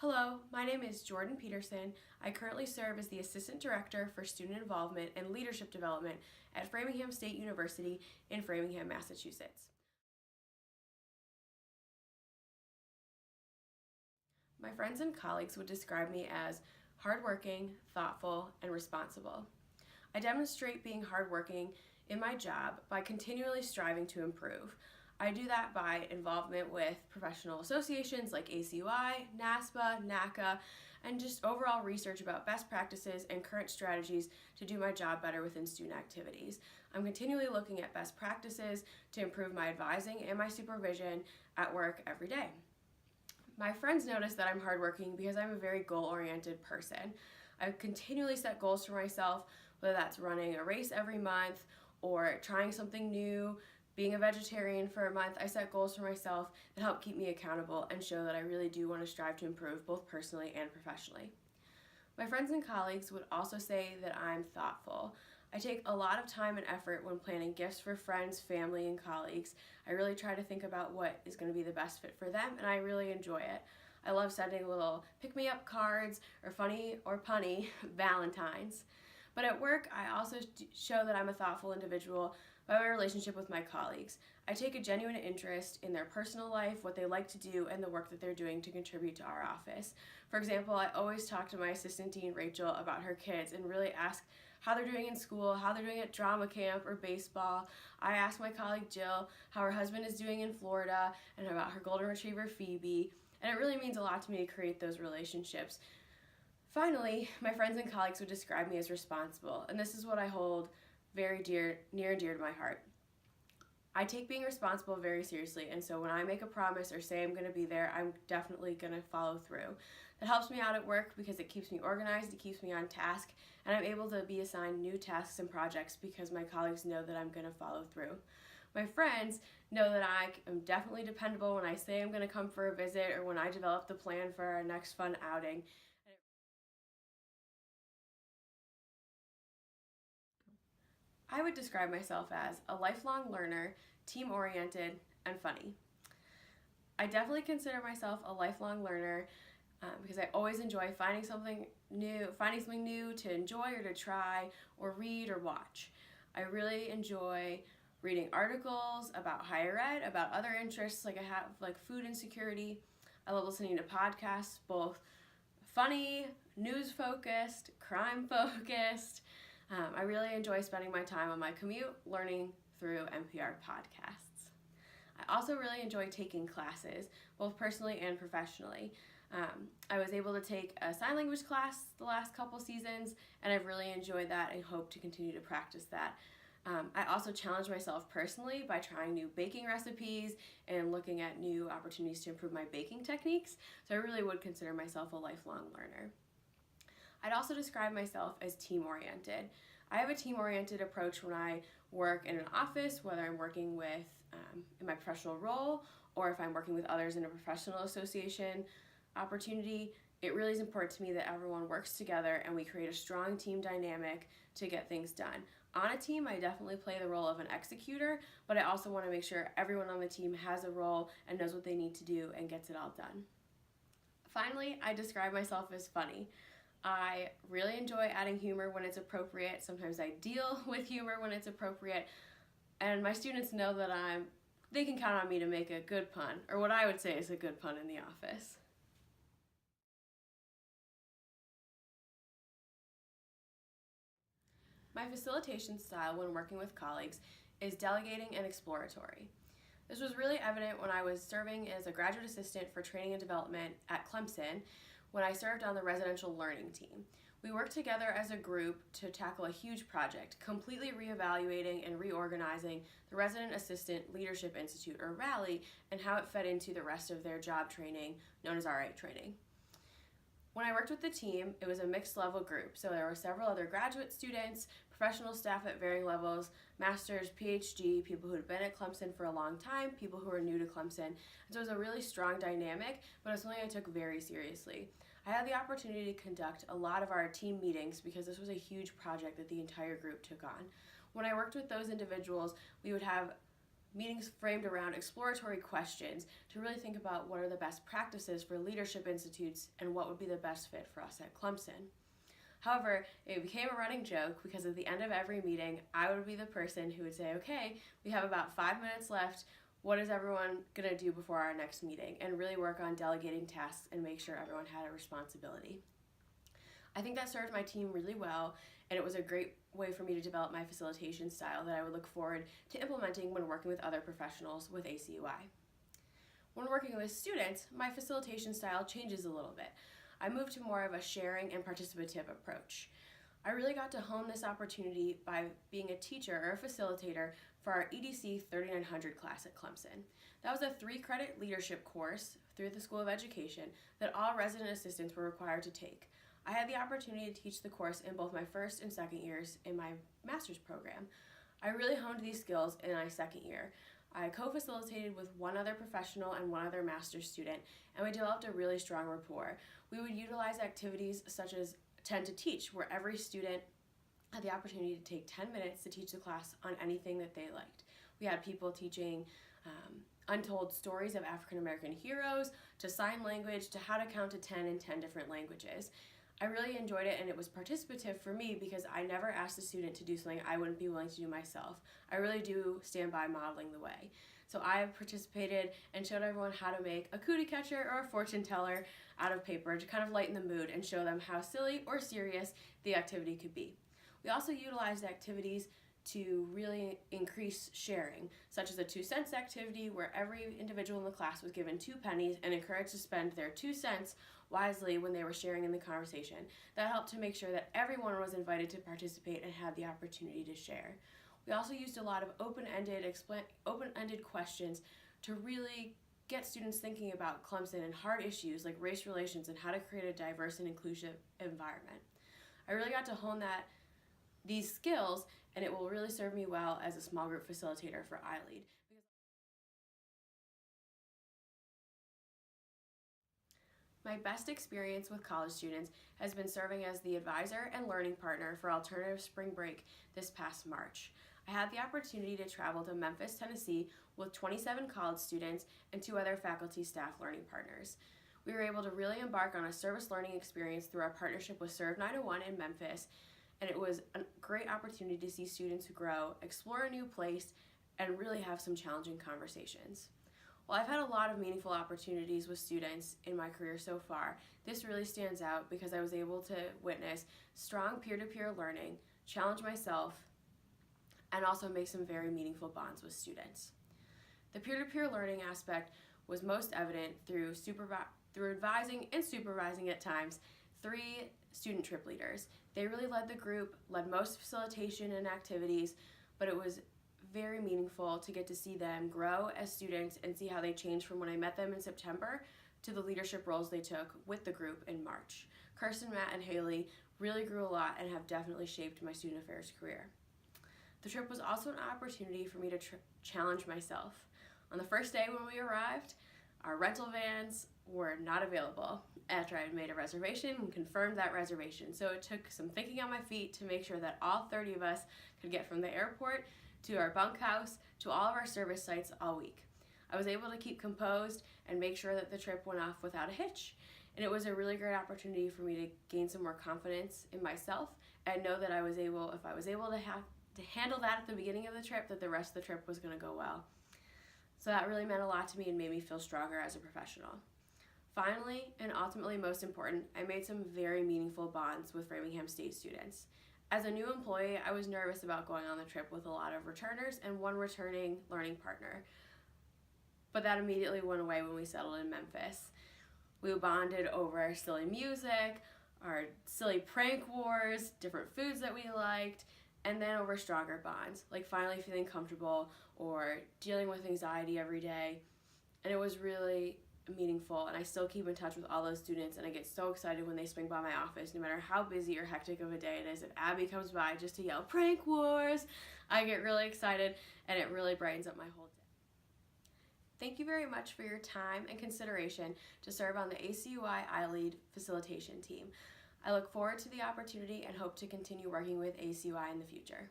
Hello, my name is Jordan Peterson. I currently serve as the Assistant Director for Student Involvement and Leadership Development at Framingham State University in Framingham, Massachusetts. My friends and colleagues would describe me as hardworking, thoughtful, and responsible. I demonstrate being hardworking in my job by continually striving to improve. I do that by involvement with professional associations like ACUI, NASPA, NACA, and just overall research about best practices and current strategies to do my job better within student activities. I'm continually looking at best practices to improve my advising and my supervision at work every day. My friends notice that I'm hardworking because I'm a very goal-oriented person. I continually set goals for myself, whether that's running a race every month or trying something new, being a vegetarian for a month. I set goals for myself that help keep me accountable and show that I really do want to strive to improve both personally and professionally. My friends and colleagues would also say that I'm thoughtful. I take a lot of time and effort when planning gifts for friends, family, and colleagues. I really try to think about what is going to be the best fit for them, and I really enjoy it. I love sending little pick-me-up cards or funny or punny Valentines. But at work, I also show that I'm a thoughtful individual by my relationship with my colleagues. I take a genuine interest in their personal life, what they like to do, and the work that they're doing to contribute to our office. For example, I always talk to my assistant dean, Rachel, about her kids and really ask how they're doing in school, how they're doing at drama camp or baseball. I ask my colleague Jill how her husband is doing in Florida and about her golden retriever Phoebe, and it really means a lot to me to create those relationships. Finally, my friends and colleagues would describe me as responsible, and this is what I hold very near and dear to my heart. I take being responsible very seriously, and so when I make a promise or say I'm going to be there, I'm definitely going to follow through. That helps me out at work because it keeps me organized, it keeps me on task, and I'm able to be assigned new tasks and projects because my colleagues know that I'm going to follow through. My friends know that I am definitely dependable when I say I'm going to come for a visit or when I develop the plan for our next fun outing. I would describe myself as a lifelong learner, team-oriented, and funny. I definitely consider myself a lifelong learner because I always enjoy finding something new to enjoy or to try or read or watch. I really enjoy reading articles about higher ed, about other interests like I have like food insecurity. I love listening to podcasts, both funny, news-focused, crime-focused. I really enjoy spending my time on my commute learning through NPR podcasts. I also really enjoy taking classes, both personally and professionally. I was able to take a sign language class the last couple seasons, and I've really enjoyed that and hope to continue to practice that. I also challenge myself personally by trying new baking recipes and looking at new opportunities to improve my baking techniques, so I really would consider myself a lifelong learner. I'd also describe myself as team-oriented. I have a team-oriented approach when I work in an office, whether I'm working with in my professional role or if I'm working with others in a professional association opportunity. It really is important to me that everyone works together and we create a strong team dynamic to get things done. On a team, I definitely play the role of an executor, but I also want to make sure everyone on the team has a role and knows what they need to do and gets it all done. Finally, I describe myself as funny. I really enjoy adding humor when it's appropriate. Sometimes I deal with humor when it's appropriate. And my students know that they can count on me to make a good pun, or what I would say is a good pun in the office. My facilitation style when working with colleagues is delegating and exploratory. This was really evident when I was serving as a graduate assistant for training and development at Clemson when I served on the residential learning team. We worked together as a group to tackle a huge project, completely reevaluating and reorganizing the Resident Assistant Leadership Institute, or RALI, and how it fed into the rest of their job training, known as RA training. When I worked with the team, it was a mixed level group, so there were several other graduate students, professional staff at varying levels, master's, PhD, people who had been at Clemson for a long time, people who were new to Clemson. And so it was a really strong dynamic, but it was something I took very seriously. I had the opportunity to conduct a lot of our team meetings because this was a huge project that the entire group took on. When I worked with those individuals, we would have meetings framed around exploratory questions to really think about what are the best practices for leadership institutes and what would be the best fit for us at Clemson. However, it became a running joke because at the end of every meeting, I would be the person who would say, okay, we have about 5 minutes left. What is everyone going to do before our next meeting? And really work on delegating tasks and make sure everyone had a responsibility. I think that served my team really well, and it was a great way for me to develop my facilitation style that I would look forward to implementing when working with other professionals with ACUI. When working with students, my facilitation style changes a little bit. I moved to more of a sharing and participative approach. I really got to hone this opportunity by being a teacher or a facilitator for our EDC 3900 class at Clemson. That was a 3-credit leadership course through the School of Education that all resident assistants were required to take. I had the opportunity to teach the course in both my first and second years in my master's program. I really honed these skills in my second year. I co-facilitated with one other professional and one other master's student, and we developed a really strong rapport. We would utilize activities such as Tend to Teach, where every student had the opportunity to take 10 minutes to teach the class on anything that they liked. We had people teaching untold stories of African American heroes, to sign language, to how to count to 10 in 10 different languages. I really enjoyed it, and it was participative for me because I never asked a student to do something I wouldn't be willing to do myself. I really do stand by modeling the way. So I participated and showed everyone how to make a cootie catcher or a fortune teller out of paper to kind of lighten the mood and show them how silly or serious the activity could be. We also utilized activities to really increase sharing, such as a 2 cents activity where every individual in the class was given 2 pennies and encouraged to spend their 2 cents wisely when they were sharing in the conversation. That helped to make sure that everyone was invited to participate and had the opportunity to share. We also used a lot of open-ended questions to really get students thinking about Clemson and hard issues like race relations and how to create a diverse and inclusive environment. I really got to hone these skills, and it will really serve me well as a small group facilitator for iLead. My best experience with college students has been serving as the advisor and learning partner for Alternative Spring Break this past March. I had the opportunity to travel to Memphis, Tennessee with 27 college students and 2 other faculty staff learning partners. We were able to really embark on a service learning experience through our partnership with Serve 901 in Memphis, and it was a great opportunity to see students grow, explore a new place, and really have some challenging conversations. While I've had a lot of meaningful opportunities with students in my career so far, this really stands out because I was able to witness strong peer-to-peer learning, challenge myself, and also make some very meaningful bonds with students. The peer-to-peer learning aspect was most evident through advising and supervising at times 3 student trip leaders. They really led the group, led most facilitation and activities, but it was very meaningful to get to see them grow as students and see how they changed from when I met them in September to the leadership roles they took with the group in March. Kirsten, Matt, and Haley really grew a lot and have definitely shaped my student affairs career. The trip was also an opportunity for me to challenge myself. On the first day when we arrived, our rental vans were not available after I had made a reservation and confirmed that reservation. So it took some thinking on my feet to make sure that all 30 of us could get from the airport to our bunkhouse to all of our service sites all week. I was able to keep composed and make sure that the trip went off without a hitch. And it was a really great opportunity for me to gain some more confidence in myself and know that if I was able to handle that at the beginning of the trip, that the rest of the trip was going to go well. So that really meant a lot to me and made me feel stronger as a professional. Finally, and ultimately most important, I made some very meaningful bonds with Framingham State students. As a new employee, I was nervous about going on the trip with a lot of returners and one returning learning partner. But that immediately went away when we settled in Memphis. We bonded over silly music, our silly prank wars, different foods that we liked, and then over stronger bonds, like finally feeling comfortable or dealing with anxiety every day. And it was really meaningful, and I still keep in touch with all those students, and I get so excited when they swing by my office, no matter how busy or hectic of a day it is. If Abby comes by just to yell prank wars, I get really excited, and it really brightens up my whole day. Thank you very much for your time and consideration to serve on the ACUI iLead facilitation team. I look forward to the opportunity and hope to continue working with ACUI in the future.